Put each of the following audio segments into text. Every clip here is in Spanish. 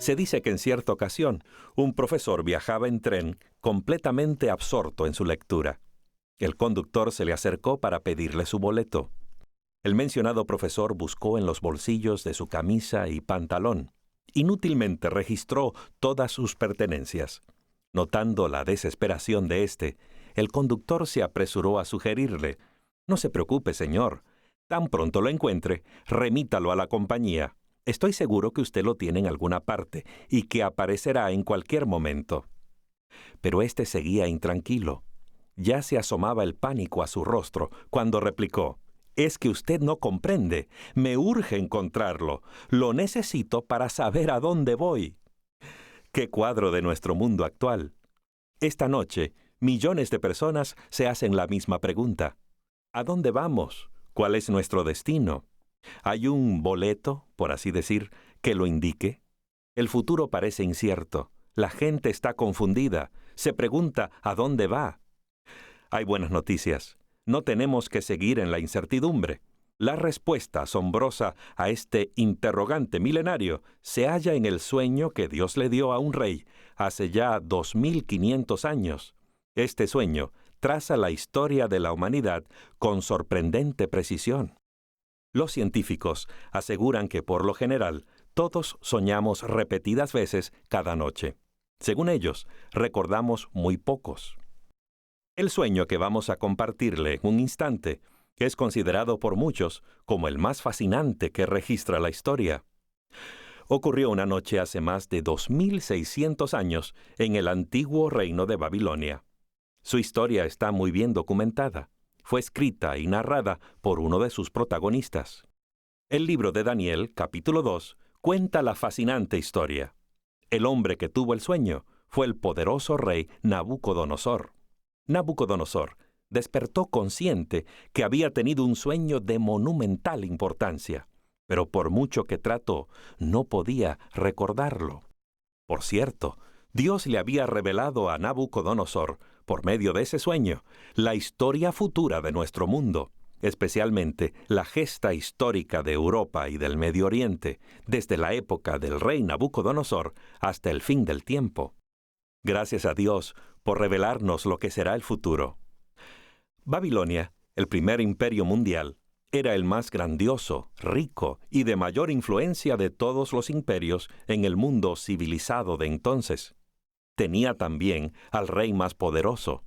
Se dice que en cierta ocasión, un profesor viajaba en tren completamente absorto en su lectura. El conductor se le acercó para pedirle su boleto. El mencionado profesor buscó en los bolsillos de su camisa y pantalón. Inútilmente registró todas sus pertenencias. Notando la desesperación de éste, el conductor se apresuró a sugerirle: «No se preocupe, señor. Tan pronto lo encuentre, remítalo a la compañía. Estoy seguro que usted lo tiene en alguna parte y que aparecerá en cualquier momento». Pero éste seguía intranquilo. Ya se asomaba el pánico a su rostro cuando replicó: «Es que usted no comprende. Me urge encontrarlo. Lo necesito para saber a dónde voy». ¡Qué cuadro de nuestro mundo actual! Esta noche, millones de personas se hacen la misma pregunta. ¿A dónde vamos? ¿Cuál es nuestro destino? ¿Hay un boleto, por así decir, que lo indique? El futuro parece incierto. La gente está confundida. Se pregunta ¿a dónde va? Hay buenas noticias. No tenemos que seguir en la incertidumbre. La respuesta asombrosa a este interrogante milenario se halla en el sueño que Dios le dio a un rey hace ya 2500 años. Este sueño traza la historia de la humanidad con sorprendente precisión. Los científicos aseguran que por lo general todos soñamos repetidas veces cada noche. Según ellos, recordamos muy pocos. El sueño que vamos a compartirle en un instante es considerado por muchos como el más fascinante que registra la historia. Ocurrió una noche hace más de 2600 años en el antiguo reino de Babilonia. Su historia está muy bien documentada. Fue escrita y narrada por uno de sus protagonistas. El libro de Daniel, capítulo 2, cuenta la fascinante historia. El hombre que tuvo el sueño fue el poderoso rey Nabucodonosor. Nabucodonosor despertó consciente que había tenido un sueño de monumental importancia, pero por mucho que trató, no podía recordarlo. Por cierto, Dios le había revelado a Nabucodonosor, por medio de ese sueño, la historia futura de nuestro mundo, especialmente la gesta histórica de Europa y del Medio Oriente, desde la época del rey Nabucodonosor hasta el fin del tiempo. Gracias a Dios por revelarnos lo que será el futuro. Babilonia, el primer imperio mundial, era el más grandioso, rico y de mayor influencia de todos los imperios en el mundo civilizado de entonces. Tenía también al rey más poderoso.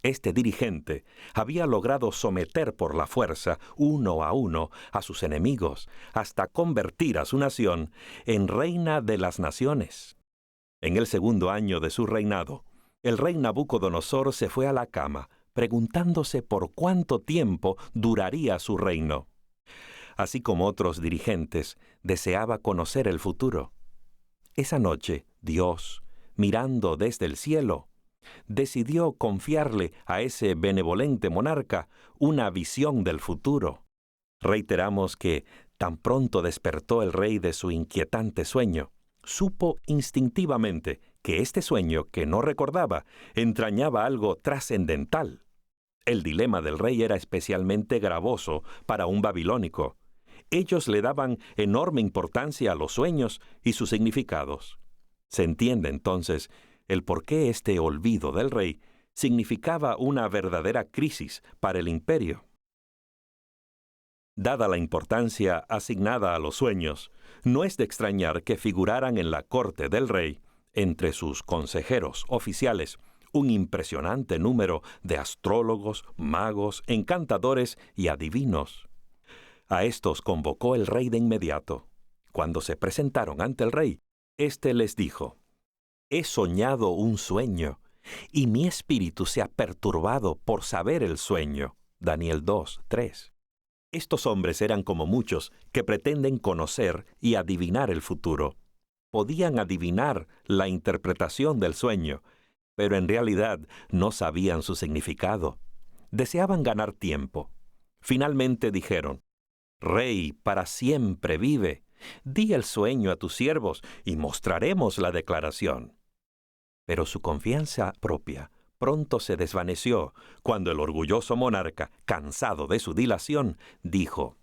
Este dirigente había logrado someter por la fuerza, uno a sus enemigos, hasta convertir a su nación en reina de las naciones. En el segundo año de su reinado, el rey Nabucodonosor se fue a la cama, preguntándose por cuánto tiempo duraría su reino. Así como otros dirigentes, deseaba conocer el futuro. Esa noche, Dios, mirando desde el cielo, decidió confiarle a ese benevolente monarca una visión del futuro. Reiteramos que, tan pronto despertó el rey de su inquietante sueño, supo instintivamente que este sueño que no recordaba entrañaba algo trascendental. El dilema del rey era especialmente gravoso para un babilónico. Ellos le daban enorme importancia a los sueños y sus significados. Se entiende entonces el por qué este olvido del rey significaba una verdadera crisis para el imperio. Dada la importancia asignada a los sueños, no es de extrañar que figuraran en la corte del rey, entre sus consejeros oficiales, un impresionante número de astrólogos, magos, encantadores y adivinos. A estos convocó el rey de inmediato. Cuando se presentaron ante el rey, éste les dijo: «He soñado un sueño, y mi espíritu se ha perturbado por saber el sueño». Daniel 2, 3. Estos hombres eran como muchos que pretenden conocer y adivinar el futuro. Podían adivinar la interpretación del sueño, pero en realidad no sabían su significado. Deseaban ganar tiempo. Finalmente dijeron: «Rey, para siempre vive. Di el sueño a tus siervos y mostraremos la declaración». Pero su confianza propia pronto se desvaneció cuando el orgulloso monarca, cansado de su dilación, dijo: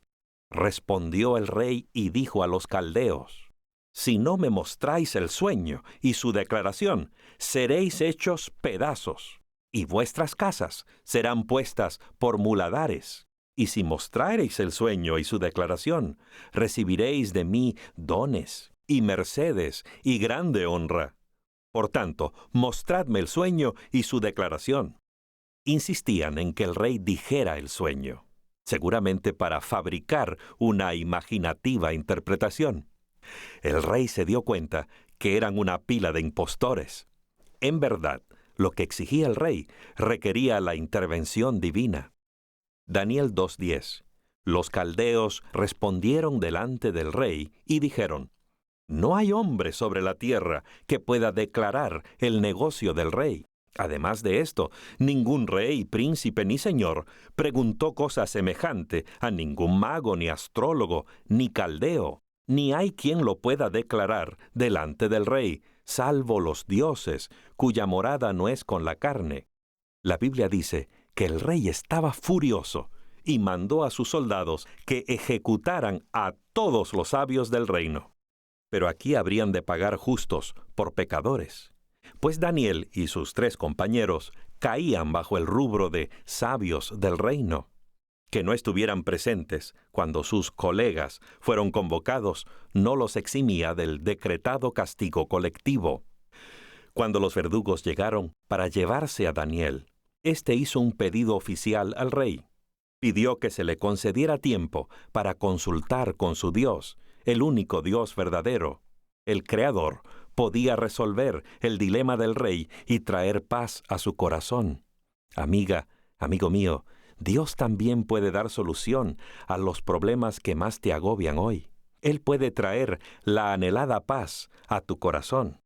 «Respondió el rey y dijo a los caldeos». Si no me mostráis el sueño y su declaración, seréis hechos pedazos, y vuestras casas serán puestas por muladares. Y si mostrareis el sueño y su declaración, recibiréis de mí dones y mercedes y grande honra. Por tanto, mostradme el sueño y su declaración. Insistían en que el rey dijera el sueño, seguramente para fabricar una imaginativa interpretación. El rey se dio cuenta que eran una pila de impostores. En verdad, lo que exigía el rey requería la intervención divina. Daniel 2:10. Los caldeos respondieron delante del rey y dijeron: No hay hombre sobre la tierra que pueda declarar el negocio del rey. Además de esto, ningún rey, príncipe ni señor preguntó cosa semejante a ningún mago, ni astrólogo, ni caldeo, ni hay quien lo pueda declarar delante del rey, salvo los dioses, cuya morada no es con la carne. La Biblia dice que el rey estaba furioso y mandó a sus soldados que ejecutaran a todos los sabios del reino. Pero aquí habrían de pagar justos por pecadores, pues Daniel y sus 3 compañeros caían bajo el rubro de sabios del reino. Que no estuvieran presentes cuando sus colegas fueron convocados no los eximía del decretado castigo colectivo. Cuando los verdugos llegaron para llevarse a Daniel, éste hizo un pedido oficial al rey. Pidió que se le concediera tiempo para consultar con su Dios, el único Dios verdadero. El Creador podía resolver el dilema del rey y traer paz a su corazón. Amiga, amigo mío, Dios también puede dar solución a los problemas que más te agobian hoy. Él puede traer la anhelada paz a tu corazón.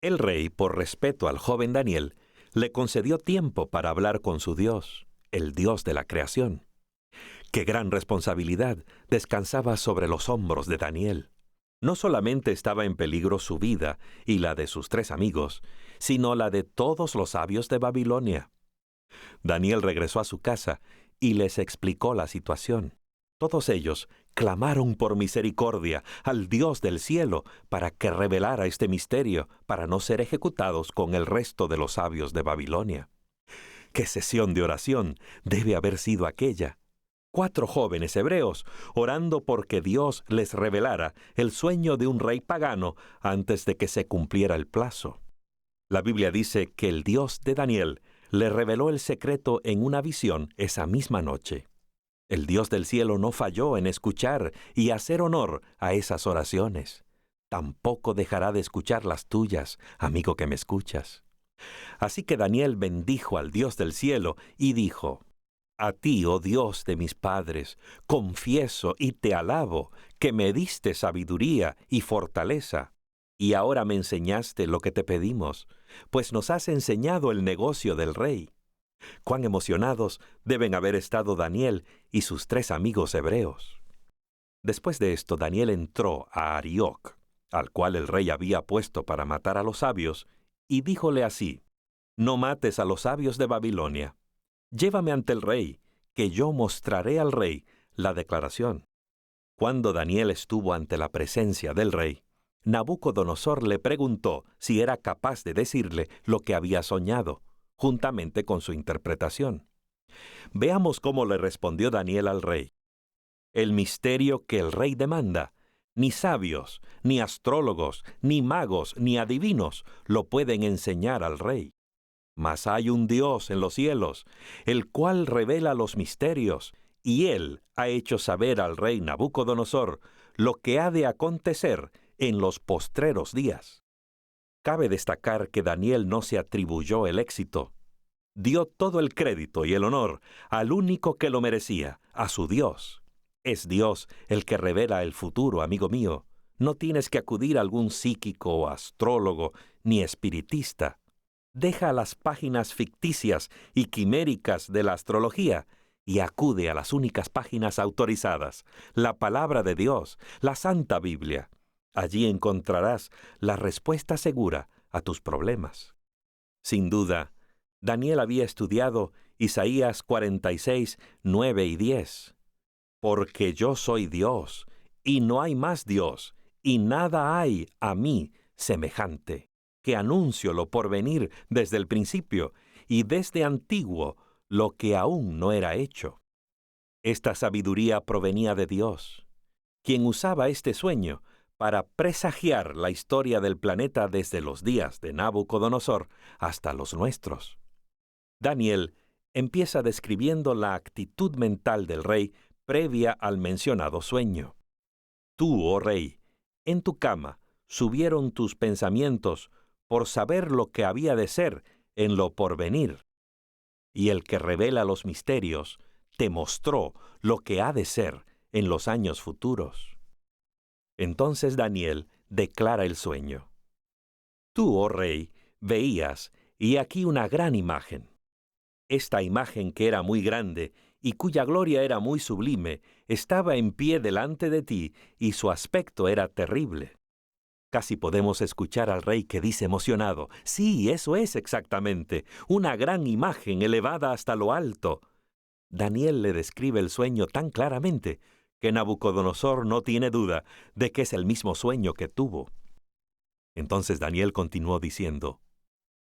El rey, por respeto al joven Daniel, le concedió tiempo para hablar con su Dios, el Dios de la creación. ¡Qué gran responsabilidad descansaba sobre los hombros de Daniel! No solamente estaba en peligro su vida y la de sus 3 amigos, sino la de todos los sabios de Babilonia. Daniel regresó a su casa y les explicó la situación. Todos ellos clamaron por misericordia al Dios del cielo para que revelara este misterio, para no ser ejecutados con el resto de los sabios de Babilonia. ¡Qué sesión de oración debe haber sido aquella! 4 jóvenes hebreos orando porque Dios les revelara el sueño de un rey pagano antes de que se cumpliera el plazo. La Biblia dice que el Dios de Daniel le reveló el secreto en una visión esa misma noche. El Dios del cielo no falló en escuchar y hacer honor a esas oraciones. Tampoco dejará de escuchar las tuyas, amigo que me escuchas. Así que Daniel bendijo al Dios del cielo y dijo: A ti, oh Dios de mis padres, confieso y te alabo que me diste sabiduría y fortaleza, y ahora me enseñaste lo que te pedimos, pues nos has enseñado el negocio del rey. Cuán emocionados deben haber estado Daniel y sus 3 amigos hebreos. Después de esto, Daniel entró a Arioc, al cual el rey había puesto para matar a los sabios, y díjole así: No mates a los sabios de Babilonia. Llévame ante el rey, que yo mostraré al rey la declaración. Cuando Daniel estuvo ante la presencia del rey, Nabucodonosor le preguntó si era capaz de decirle lo que había soñado, juntamente con su interpretación. Veamos cómo le respondió Daniel al rey. El misterio que el rey demanda, ni sabios, ni astrólogos, ni magos, ni adivinos lo pueden enseñar al rey. Mas hay un Dios en los cielos, el cual revela los misterios, y él ha hecho saber al rey Nabucodonosor lo que ha de acontecer en los postreros días. Cabe destacar que Daniel no se atribuyó el éxito. Dio todo el crédito y el honor al único que lo merecía, a su Dios. Es Dios el que revela el futuro, amigo mío. No tienes que acudir a algún psíquico o astrólogo ni espiritista. Deja las páginas ficticias y quiméricas de la astrología y acude a las únicas páginas autorizadas, la palabra de Dios, la Santa Biblia. Allí encontrarás la respuesta segura a tus problemas. Sin duda, Daniel había estudiado Isaías 46, 9 y 10. Porque yo soy Dios, y no hay más Dios, y nada hay a mí semejante, que anuncio lo porvenir desde el principio, y desde antiguo lo que aún no era hecho. Esta sabiduría provenía de Dios, quien usaba este sueño para presagiar la historia del planeta desde los días de Nabucodonosor hasta los nuestros. Daniel empieza describiendo la actitud mental del rey previa al mencionado sueño. Tú, oh rey, en tu cama subieron tus pensamientos por saber lo que había de ser en lo porvenir. Y el que revela los misterios te mostró lo que ha de ser en los años futuros. Entonces Daniel declara el sueño. Tú, oh rey, veías, y aquí una gran imagen. Esta imagen, que era muy grande y cuya gloria era muy sublime, estaba en pie delante de ti, y su aspecto era terrible. Casi podemos escuchar al rey que dice emocionado: sí, eso es exactamente, una gran imagen elevada hasta lo alto. Daniel le describe el sueño tan claramente que Nabucodonosor no tiene duda de que es el mismo sueño que tuvo. Entonces Daniel continuó diciendo: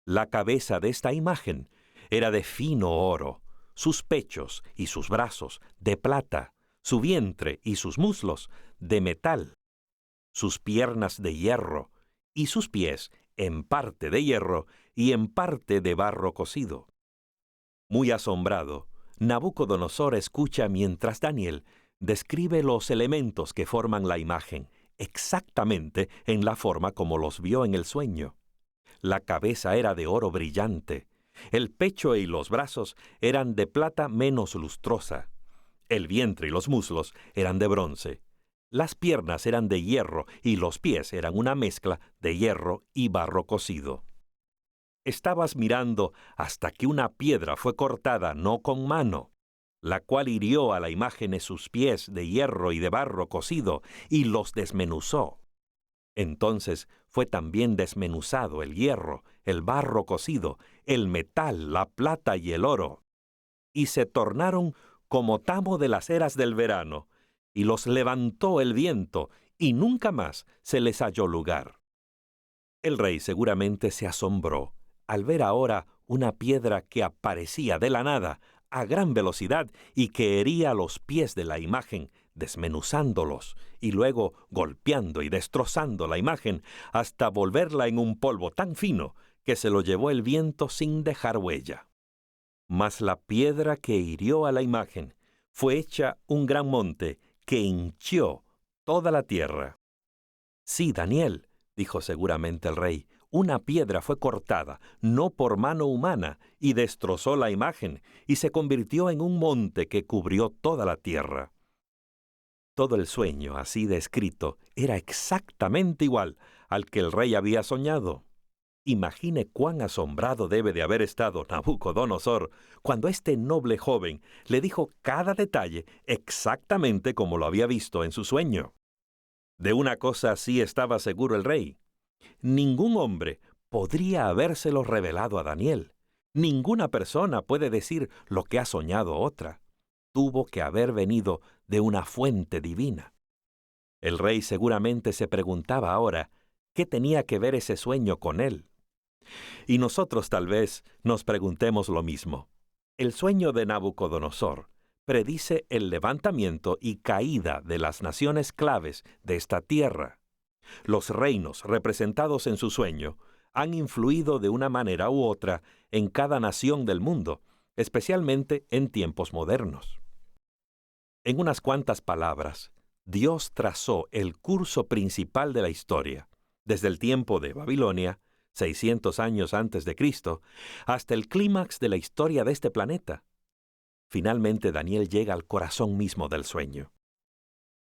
la cabeza de esta imagen era de fino oro, sus pechos y sus brazos de plata, su vientre y sus muslos de metal, sus piernas de hierro y sus pies en parte de hierro y en parte de barro cocido. Muy asombrado, Nabucodonosor escucha mientras Daniel describe los elementos que forman la imagen, exactamente en la forma como los vio en el sueño. La cabeza era de oro brillante, el pecho y los brazos eran de plata menos lustrosa, el vientre y los muslos eran de bronce, las piernas eran de hierro y los pies eran una mezcla de hierro y barro cocido. Estabas mirando hasta que una piedra fue cortada no con mano, la cual hirió a la imagen en sus pies de hierro y de barro cocido y los desmenuzó. Entonces fue también desmenuzado el hierro, el barro cocido, el metal, la plata y el oro, y se tornaron como tamo de las eras del verano, y los levantó el viento, y nunca más se les halló lugar. El rey seguramente se asombró al ver ahora una piedra que aparecía de la nada a gran velocidad y que hería los pies de la imagen, desmenuzándolos y luego golpeando y destrozando la imagen hasta volverla en un polvo tan fino que se lo llevó el viento sin dejar huella. Mas la piedra que hirió a la imagen fue hecha un gran monte que hinchió toda la tierra. Sí, Daniel, dijo seguramente el rey, una piedra fue cortada, no por mano humana, y destrozó la imagen, y se convirtió en un monte que cubrió toda la tierra. Todo el sueño, así descrito, era exactamente igual al que el rey había soñado. Imagine cuán asombrado debe de haber estado Nabucodonosor cuando este noble joven le dijo cada detalle exactamente como lo había visto en su sueño. De una cosa sí estaba seguro el rey: ningún hombre podría habérselo revelado a Daniel. Ninguna persona puede decir lo que ha soñado otra. Tuvo que haber venido de una fuente divina. El rey seguramente se preguntaba ahora qué tenía que ver ese sueño con él. Y nosotros tal vez nos preguntemos lo mismo. El sueño de Nabucodonosor predice el levantamiento y caída de las naciones claves de esta tierra. Los reinos representados en su sueño han influido de una manera u otra en cada nación del mundo, especialmente en tiempos modernos. En unas cuantas palabras, Dios trazó el curso principal de la historia, desde el tiempo de Babilonia, 600 años antes de Cristo, hasta el clímax de la historia de este planeta. Finalmente Daniel llega al corazón mismo del sueño.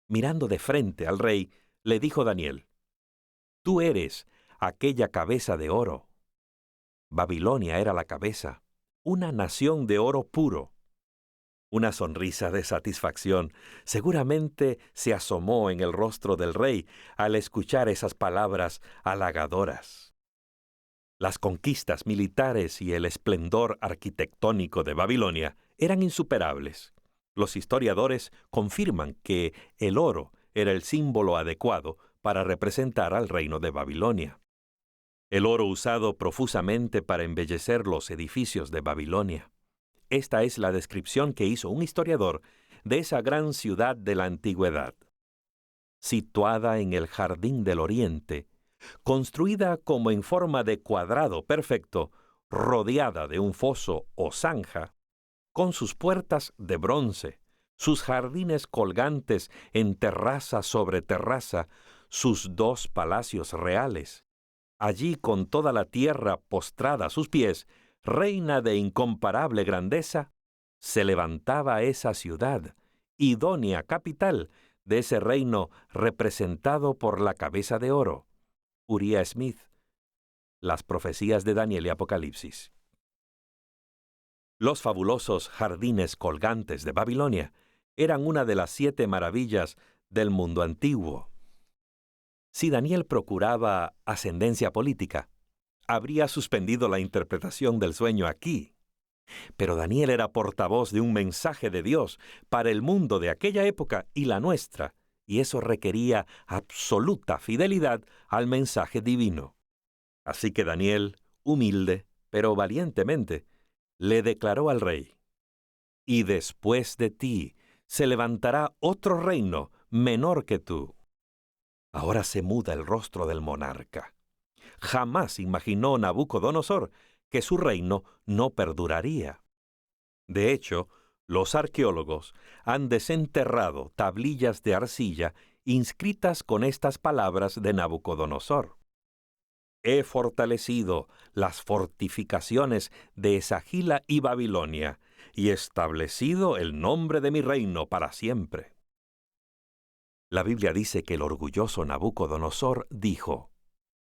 Mirando de frente al rey, le dijo Daniel: tú eres aquella cabeza de oro. Babilonia era la cabeza, una nación de oro puro. Una sonrisa de satisfacción seguramente se asomó en el rostro del rey al escuchar esas palabras halagadoras. Las conquistas militares y el esplendor arquitectónico de Babilonia eran insuperables. Los historiadores confirman que el oro era el símbolo adecuado para representar al reino de Babilonia. El oro usado profusamente para embellecer los edificios de Babilonia. Esta es la descripción que hizo un historiador de esa gran ciudad de la antigüedad. Situada en el jardín del oriente, construida como en forma de cuadrado perfecto, rodeada de un foso o zanja, con sus puertas de bronce, sus jardines colgantes en terraza sobre terraza, sus 2 palacios reales. Allí, con toda la tierra postrada a sus pies, reina de incomparable grandeza, se levantaba esa ciudad, idónea capital de ese reino representado por la cabeza de oro. Uriah Smith, Las profecías de Daniel y Apocalipsis. Los fabulosos jardines colgantes de Babilonia eran una de las 7 maravillas del mundo antiguo. Si Daniel procuraba ascendencia política, habría suspendido la interpretación del sueño aquí. Pero Daniel era portavoz de un mensaje de Dios para el mundo de aquella época y la nuestra, y eso requería absoluta fidelidad al mensaje divino. Así que Daniel, humilde, pero valientemente, le declaró al rey: «Y después de ti se levantará otro reino menor que tú». Ahora se muda el rostro del monarca. Jamás imaginó Nabucodonosor que su reino no perduraría. De hecho, los arqueólogos han desenterrado tablillas de arcilla inscritas con estas palabras de Nabucodonosor: «He fortalecido las fortificaciones de Esagila y Babilonia, y establecido el nombre de mi reino para siempre». La Biblia dice que el orgulloso Nabucodonosor dijo: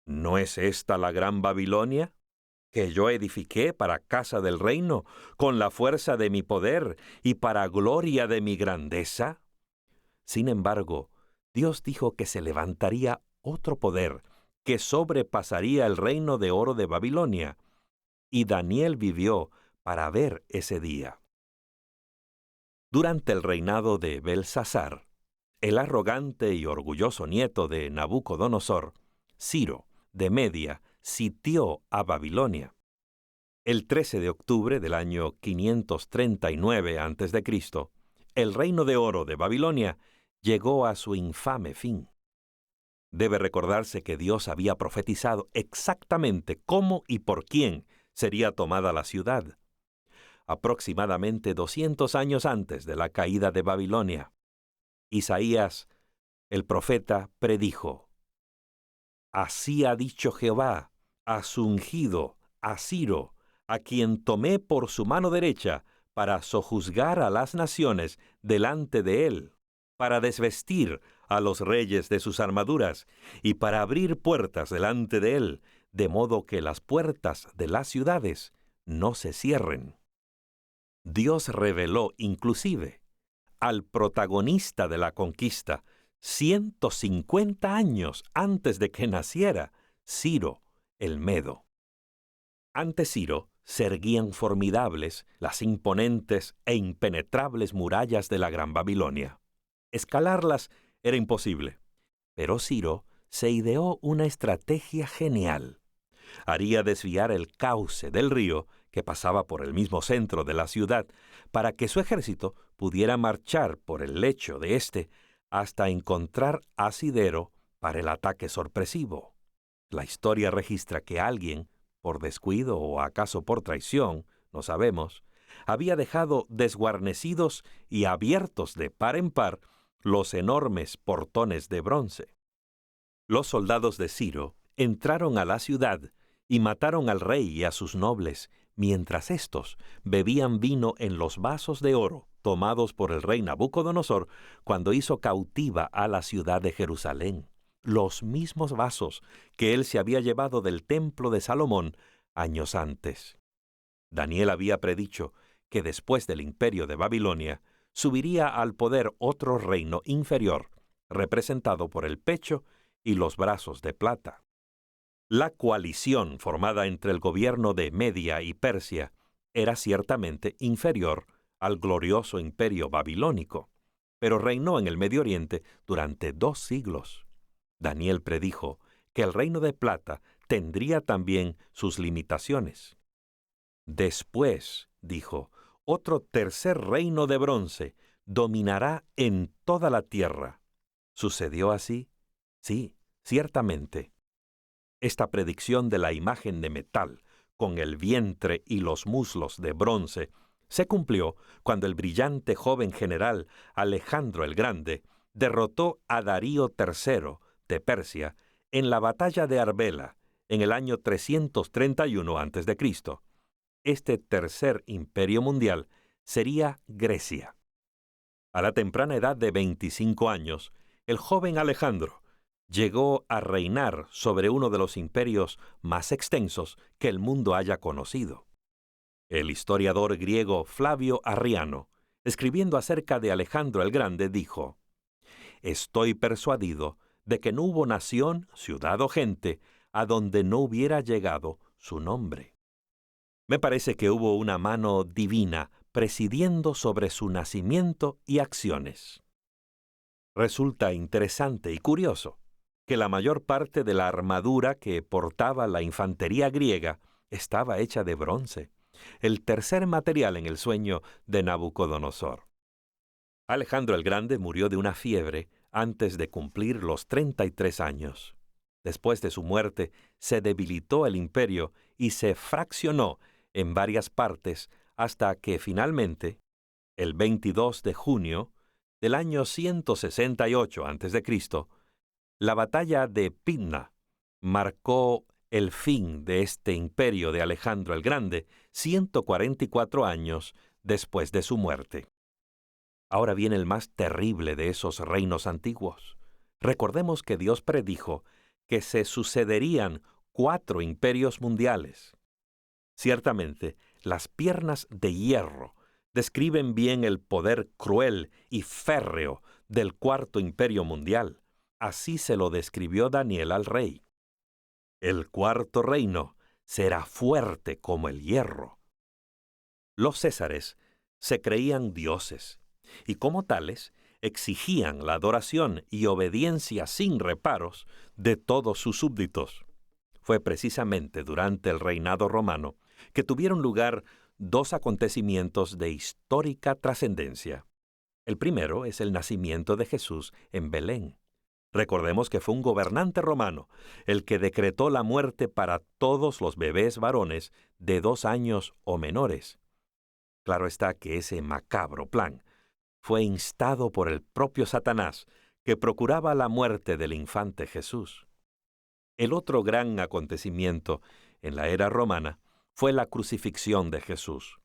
«¿No es esta la gran Babilonia, que yo edifiqué para casa del reino, con la fuerza de mi poder y para gloria de mi grandeza?» Sin embargo, Dios dijo que se levantaría otro poder que sobrepasaría el reino de oro de Babilonia, y Daniel vivió para ver ese día. Durante el reinado de Belsasar, el arrogante y orgulloso nieto de Nabucodonosor, Ciro, de Media, sitió a Babilonia. El 13 de octubre del año 539 a.C., el reino de oro de Babilonia llegó a su infame fin. Debe recordarse que Dios había profetizado exactamente cómo y por quién sería tomada la ciudad. Aproximadamente 200 años antes de la caída de Babilonia, Isaías, el profeta, predijo: «Así ha dicho Jehová a su ungido, a Ciro, a quien tomé por su mano derecha para sojuzgar a las naciones delante de él, para desvestir a los reyes de sus armaduras y para abrir puertas delante de él, de modo que las puertas de las ciudades no se cierren». Dios reveló inclusive al protagonista de la conquista 150 años antes de que naciera, Ciro el Medo. Ante Ciro se erguían formidables las imponentes e impenetrables murallas de la Gran Babilonia. Escalarlas era imposible, pero Ciro se ideó una estrategia genial. Haría desviar el cauce del río que pasaba por el mismo centro de la ciudad, para que su ejército pudiera marchar por el lecho de éste hasta encontrar asidero para el ataque sorpresivo. La historia registra que alguien, por descuido o acaso por traición, no sabemos, había dejado desguarnecidos y abiertos de par en par los enormes portones de bronce. Los soldados de Ciro entraron a la ciudad y mataron al rey y a sus nobles, mientras éstos bebían vino en los vasos de oro tomados por el rey Nabucodonosor cuando hizo cautiva a la ciudad de Jerusalén, los mismos vasos que él se había llevado del templo de Salomón años antes. Daniel había predicho que después del imperio de Babilonia subiría al poder otro reino inferior, representado por el pecho y los brazos de plata. La coalición formada entre el gobierno de Media y Persia era ciertamente inferior al glorioso imperio babilónico, pero reinó en el Medio Oriente durante 2 siglos. Daniel predijo que el reino de plata tendría también sus limitaciones. Después, dijo, otro tercer reino de bronce dominará en toda la tierra. ¿Sucedió así? Sí, ciertamente. Esta predicción de la imagen de metal, con el vientre y los muslos de bronce, se cumplió cuando el brillante joven general Alejandro el Grande derrotó a Darío III de Persia en la batalla de Arbela en el año 331 a.C. Este tercer imperio mundial sería Grecia. A la temprana edad de 25 años, el joven Alejandro llegó a reinar sobre uno de los imperios más extensos que el mundo haya conocido. El historiador griego Flavio Arriano, escribiendo acerca de Alejandro el Grande, dijo: «Estoy persuadido de que no hubo nación, ciudad o gente a donde no hubiera llegado su nombre». Me parece que hubo una mano divina presidiendo sobre su nacimiento y acciones. Resulta interesante y curioso que la mayor parte de la armadura que portaba la infantería griega estaba hecha de bronce, el tercer material en el sueño de Nabucodonosor. Alejandro el Grande murió de una fiebre antes de cumplir los 33 años. Después de su muerte, se debilitó el imperio y se fraccionó en varias partes hasta que finalmente, el 22 de junio del año 168 a.C., la batalla de Pydna marcó el fin de este imperio de Alejandro el Grande 144 años después de su muerte. Ahora viene el más terrible de esos reinos antiguos. Recordemos que Dios predijo que se sucederían 4 imperios mundiales. Ciertamente, las piernas de hierro describen bien el poder cruel y férreo del cuarto imperio mundial. Así se lo describió Daniel al rey. El cuarto reino será fuerte como el hierro. Los césares se creían dioses y como tales exigían la adoración y obediencia sin reparos de todos sus súbditos. Fue precisamente durante el reinado romano que tuvieron lugar 2 acontecimientos de histórica trascendencia. El primero es el nacimiento de Jesús en Belén. Recordemos que fue un gobernante romano el que decretó la muerte para todos los bebés varones de 2 años o menores. Claro está que ese macabro plan fue instado por el propio Satanás, que procuraba la muerte del infante Jesús. El otro gran acontecimiento en la era romana fue la crucifixión de Jesús.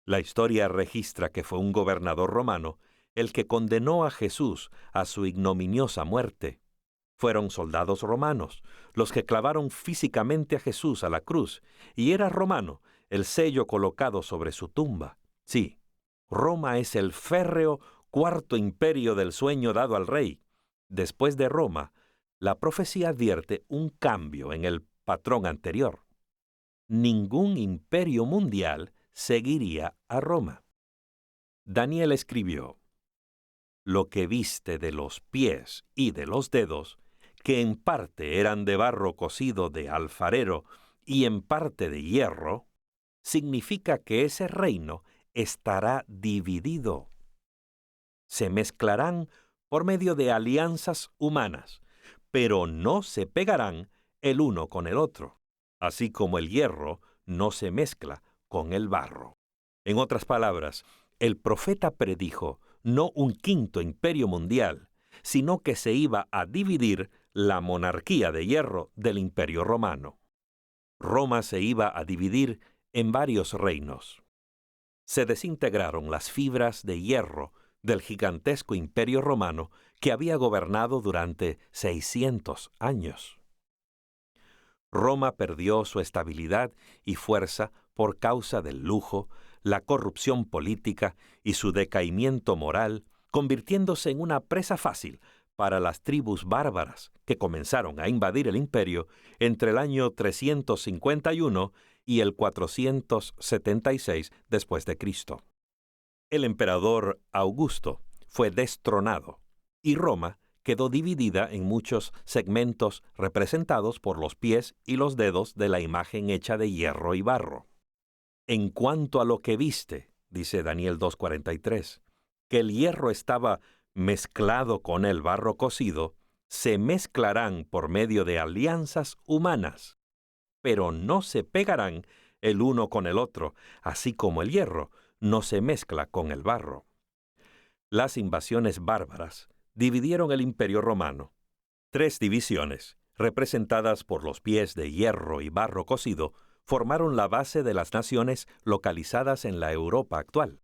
La historia registra que fue un gobernador romano el que condenó a Jesús a su ignominiosa muerte. Fueron soldados romanos los que clavaron físicamente a Jesús a la cruz, y era romano el sello colocado sobre su tumba. Sí, Roma es el férreo cuarto imperio del sueño dado al rey. Después de Roma, la profecía advierte un cambio en el patrón anterior. Ningún imperio mundial seguiría a Roma. Daniel escribió: «Lo que viste de los pies y de los dedos, que en parte eran de barro cocido de alfarero y en parte de hierro, significa que ese reino estará dividido. Se mezclarán por medio de alianzas humanas, pero no se pegarán el uno con el otro, así como el hierro no se mezcla con el barro». En otras palabras, el profeta predijo no un quinto imperio mundial, sino que se iba a dividir la monarquía de hierro del imperio romano. Roma se iba a dividir en varios reinos. Se desintegraron las fibras de hierro del gigantesco imperio romano que había gobernado durante 600 años. Roma perdió su estabilidad y fuerza por causa del lujo, la corrupción política y su decaimiento moral, convirtiéndose en una presa fácil para las tribus bárbaras que comenzaron a invadir el imperio entre el año 351 y el 476 después de Cristo. El emperador Augusto fue destronado y Roma quedó dividida en muchos segmentos representados por los pies y los dedos de la imagen hecha de hierro y barro. En cuanto a lo que viste, dice Daniel 2:43, que el hierro estaba mezclado con el barro cocido, se mezclarán por medio de alianzas humanas, pero no se pegarán el uno con el otro, así como el hierro no se mezcla con el barro. Las invasiones bárbaras dividieron el Imperio Romano. 3 divisiones, representadas por los pies de hierro y barro cocido, formaron la base de las naciones localizadas en la Europa actual.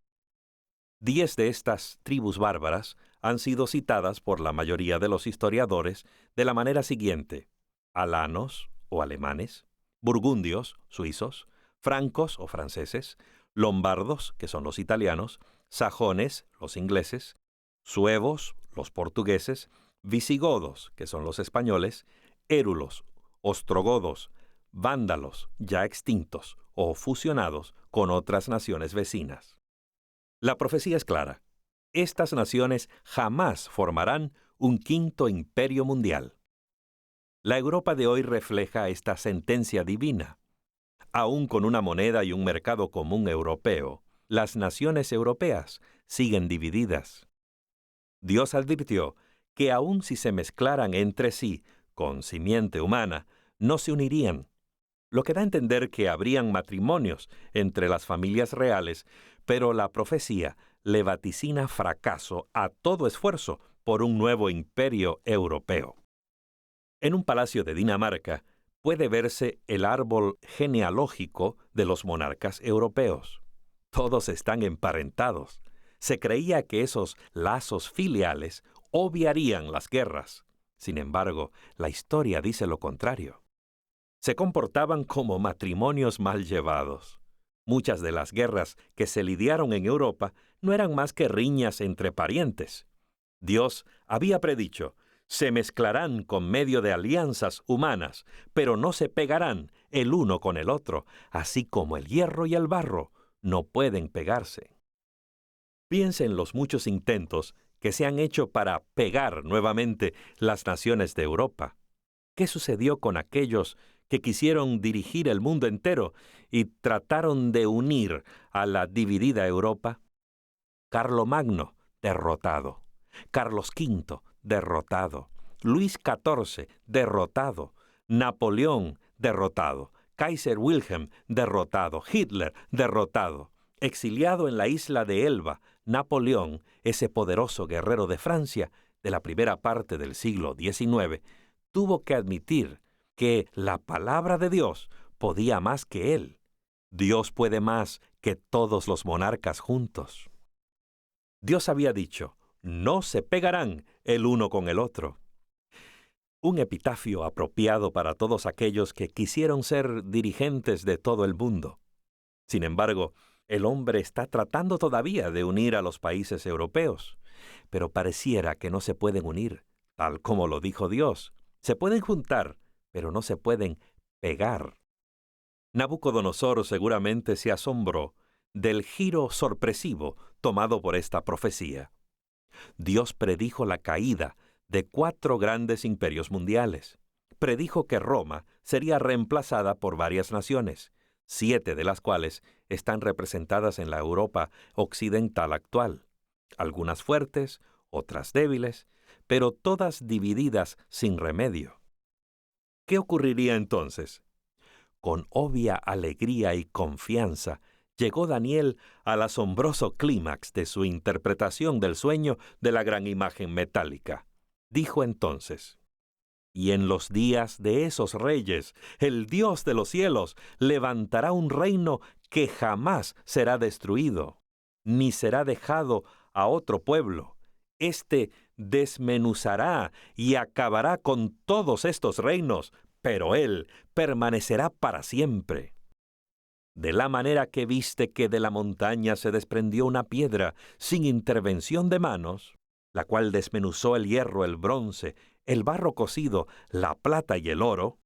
10 de estas tribus bárbaras han sido citadas por la mayoría de los historiadores de la manera siguiente: alanos o alemanes, burgundios, suizos, francos o franceses, lombardos, que son los italianos, sajones, los ingleses, suevos, los portugueses, visigodos, que son los españoles, érulos, ostrogodos, vándalos, ya extintos o fusionados con otras naciones vecinas. La profecía es clara. Estas naciones jamás formarán un quinto imperio mundial. La Europa de hoy refleja esta sentencia divina. Aún con una moneda y un mercado común europeo, las naciones europeas siguen divididas. Dios advirtió que aun si se mezclaran entre sí con simiente humana, no se unirían, lo que da a entender que habrían matrimonios entre las familias reales, pero la profecía le vaticina fracaso a todo esfuerzo por un nuevo imperio europeo. En un palacio de Dinamarca puede verse el árbol genealógico de los monarcas europeos. Todos están emparentados. Se creía que esos lazos filiales obviarían las guerras. Sin embargo, la historia dice lo contrario. Se comportaban como matrimonios mal llevados. Muchas de las guerras que se lidiaron en Europa no eran más que riñas entre parientes. Dios había predicho: se mezclarán con medio de alianzas humanas, pero no se pegarán el uno con el otro, así como el hierro y el barro no pueden pegarse. Piensa en los muchos intentos que se han hecho para pegar nuevamente las naciones de Europa. ¿Qué sucedió con aquellos que quisieron dirigir el mundo entero y trataron de unir a la dividida Europa? Carlomagno, derrotado. Carlos V, derrotado. Luis XIV, derrotado. Napoleón, derrotado. Kaiser Wilhelm, derrotado. Hitler, derrotado. Exiliado en la isla de Elba, Napoleón, ese poderoso guerrero de Francia de la primera parte del siglo XIX, tuvo que admitir que la palabra de Dios podía más que él. Dios puede más que todos los monarcas juntos. Dios había dicho: no se pegarán el uno con el otro. Un epitafio apropiado para todos aquellos que quisieron ser dirigentes de todo el mundo. Sin embargo, el hombre está tratando todavía de unir a los países europeos, pero pareciera que no se pueden unir, tal como lo dijo Dios. Se pueden juntar, pero no se pueden pegar. Nabucodonosor seguramente se asombró del giro sorpresivo tomado por esta profecía. Dios predijo la caída de 4 grandes imperios mundiales. Predijo que Roma sería reemplazada por varias naciones, 7 de las cuales están representadas en la Europa occidental actual, algunas fuertes, otras débiles, pero todas divididas sin remedio. ¿Qué ocurriría entonces? Con obvia alegría y confianza, llegó Daniel al asombroso clímax de su interpretación del sueño de la gran imagen metálica. Dijo entonces: y en los días de esos reyes, el Dios de los cielos levantará un reino que jamás será destruido, ni será dejado a otro pueblo. Este desmenuzará y acabará con todos estos reinos, pero él permanecerá para siempre. De la manera que viste que de la montaña se desprendió una piedra sin intervención de manos, la cual desmenuzó el hierro, el bronce, el barro cocido, la plata y el oro,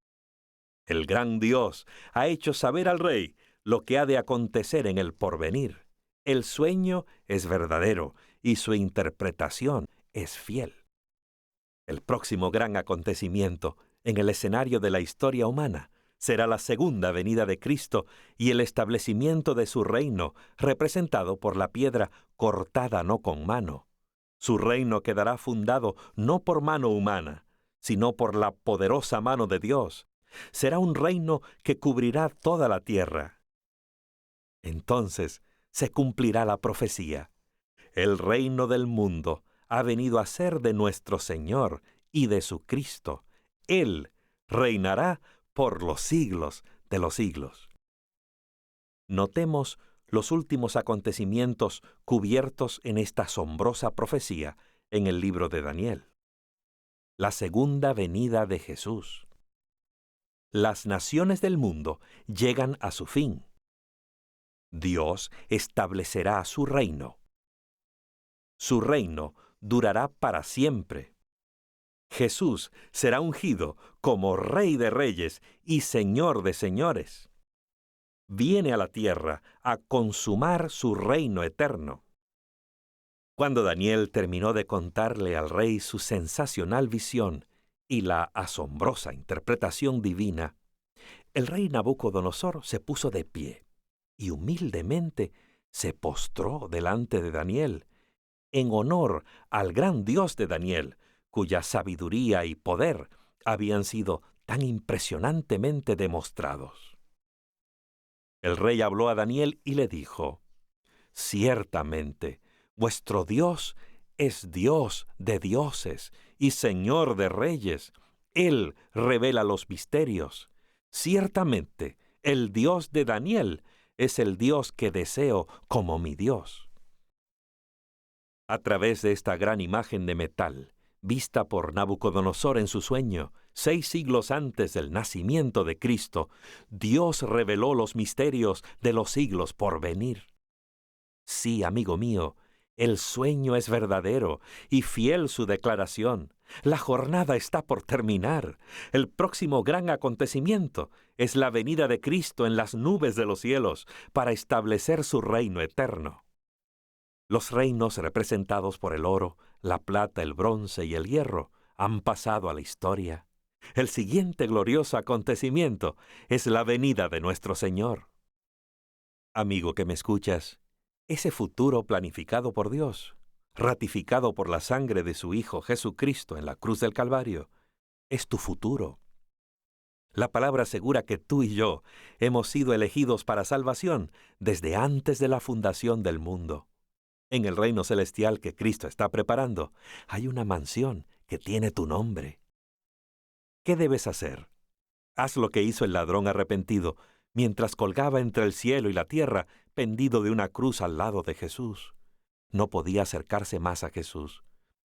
el gran Dios ha hecho saber al rey lo que ha de acontecer en el porvenir. El sueño es verdadero y su interpretación es fiel. El próximo gran acontecimiento en el escenario de la historia humana será la segunda venida de Cristo y el establecimiento de su reino, representado por la piedra cortada no con mano. Su reino quedará fundado no por mano humana, sino por la poderosa mano de Dios. Será un reino que cubrirá toda la tierra. Entonces se cumplirá la profecía. El reino del mundo ha venido a ser de nuestro Señor y de su Cristo. Él reinará por los siglos de los siglos. Notemos los últimos acontecimientos cubiertos en esta asombrosa profecía en el libro de Daniel. La segunda venida de Jesús. Las naciones del mundo llegan a su fin. Dios establecerá su reino. Su reino durará para siempre. Jesús será ungido como Rey de Reyes y Señor de Señores. Viene a la tierra a consumar su reino eterno. Cuando Daniel terminó de contarle al rey su sensacional visión y la asombrosa interpretación divina, el rey Nabucodonosor se puso de pie y humildemente se postró delante de Daniel, en honor al gran Dios de Daniel, cuya sabiduría y poder habían sido tan impresionantemente demostrados. El rey habló a Daniel y le dijo: «Ciertamente, vuestro Dios es Dios de dioses y Señor de reyes. Él revela los misterios. Ciertamente, el Dios de Daniel es el Dios que deseo como mi Dios». A través de esta gran imagen de metal, vista por Nabucodonosor en su sueño, 6 siglos antes del nacimiento de Cristo, Dios reveló los misterios de los siglos por venir. Sí, amigo mío, el sueño es verdadero y fiel su declaración. La jornada está por terminar. El próximo gran acontecimiento es la venida de Cristo en las nubes de los cielos para establecer su reino eterno. Los reinos representados por el oro, la plata, el bronce y el hierro han pasado a la historia. El siguiente glorioso acontecimiento es la venida de nuestro Señor. Amigo que me escuchas, ese futuro planificado por Dios, ratificado por la sangre de su Hijo Jesucristo en la cruz del Calvario, es tu futuro. La palabra asegura que tú y yo hemos sido elegidos para salvación desde antes de la fundación del mundo. En el reino celestial que Cristo está preparando, hay una mansión que tiene tu nombre. ¿Qué debes hacer? Haz lo que hizo el ladrón arrepentido, mientras colgaba entre el cielo y la tierra, pendido de una cruz al lado de Jesús. No podía acercarse más a Jesús.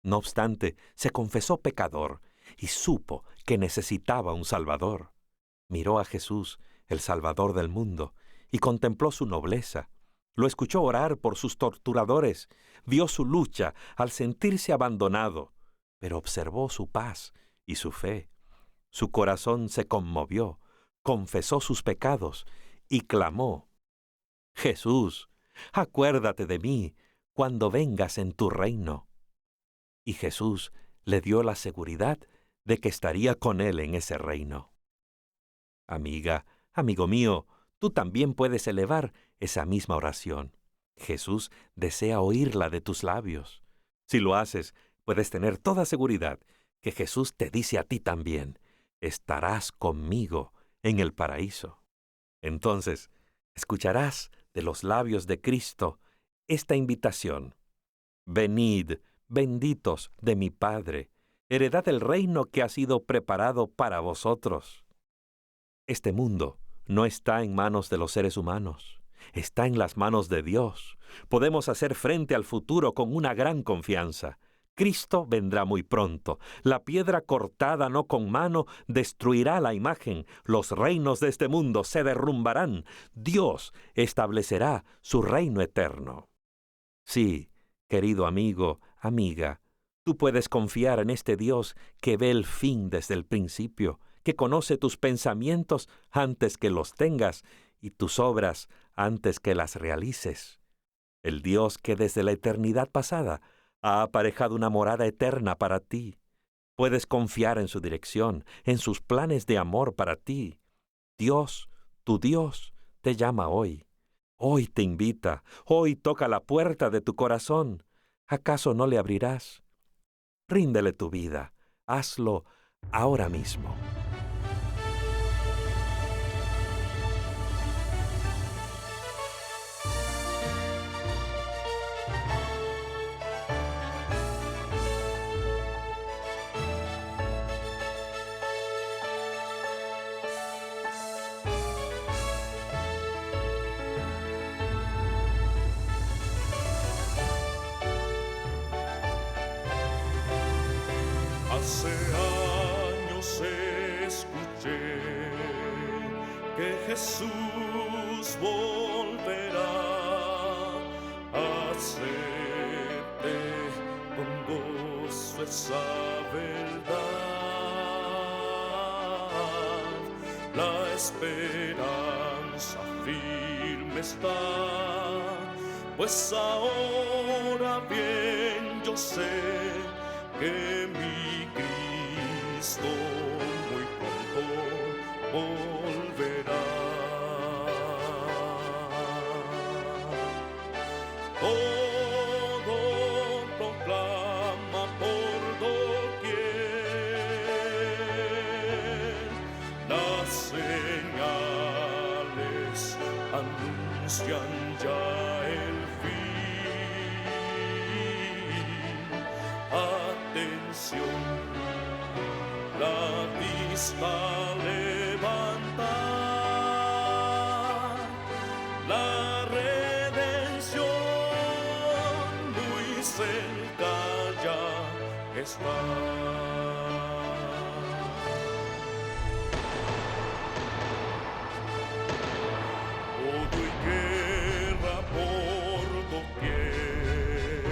No obstante, se confesó pecador y supo que necesitaba un Salvador. Miró a Jesús, el Salvador del mundo, y contempló su nobleza. Lo escuchó orar por sus torturadores, vio su lucha al sentirse abandonado, pero observó su paz y su fe. Su corazón se conmovió, confesó sus pecados y clamó: «Jesús, acuérdate de mí cuando vengas en tu reino». Y Jesús le dio la seguridad de que estaría con él en ese reino. Amiga, amigo mío, tú también puedes elevar esa misma oración. Jesús desea oírla de tus labios. Si lo haces, puedes tener toda seguridad que Jesús te dice a ti también: «Estarás conmigo en el paraíso». Entonces, escucharás de los labios de Cristo esta invitación: «Venid, benditos de mi Padre, heredad el reino que ha sido preparado para vosotros». Este mundo no está en manos de los seres humanos, está en las manos de Dios. Podemos hacer frente al futuro con una gran confianza. Cristo vendrá muy pronto. La piedra cortada no con mano destruirá la imagen. Los reinos de este mundo se derrumbarán. Dios establecerá su reino eterno. Sí, querido amigo, amiga, tú puedes confiar en este Dios que ve el fin desde el principio, que conoce tus pensamientos antes que los tengas y tus obras antes que las realices. El Dios que desde la eternidad pasada ha aparejado una morada eterna para ti. Puedes confiar en su dirección, en sus planes de amor para ti. Dios, tu Dios, te llama hoy. Hoy te invita, hoy toca la puerta de tu corazón. ¿Acaso no le abrirás? Ríndele tu vida, hazlo ahora mismo. Hace años escuché que Jesús volverá. Acepté con gozo esa verdad. La esperanza firme está, pues ahora bien yo sé que mi Cristo muy pronto volverá. Todo proclama por doquier, las señales anuncian ya el fin. Atención, la vista levanta, la redención muy cerca ya está. Odio y guerra por doquier,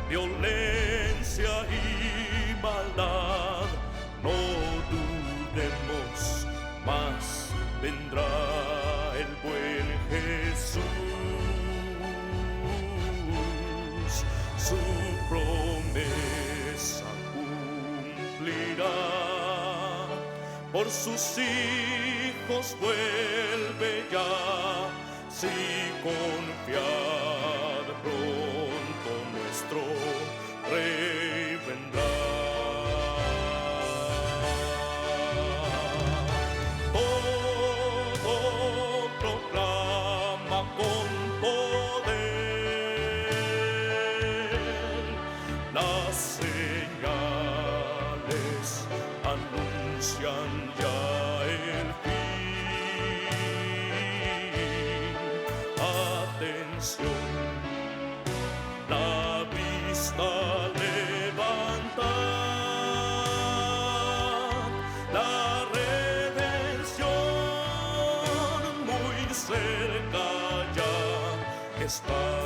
violencia y maldad, no dudemos más, vendrá el buen Jesús, su promesa cumplirá, por sus hijos vuelve ya, si confiad pronto nuestro Rey vendrá. Todo proclama con poder, las señales anuncian ya el fin. Atención, la vista levanta, la redención muy cerca ya está.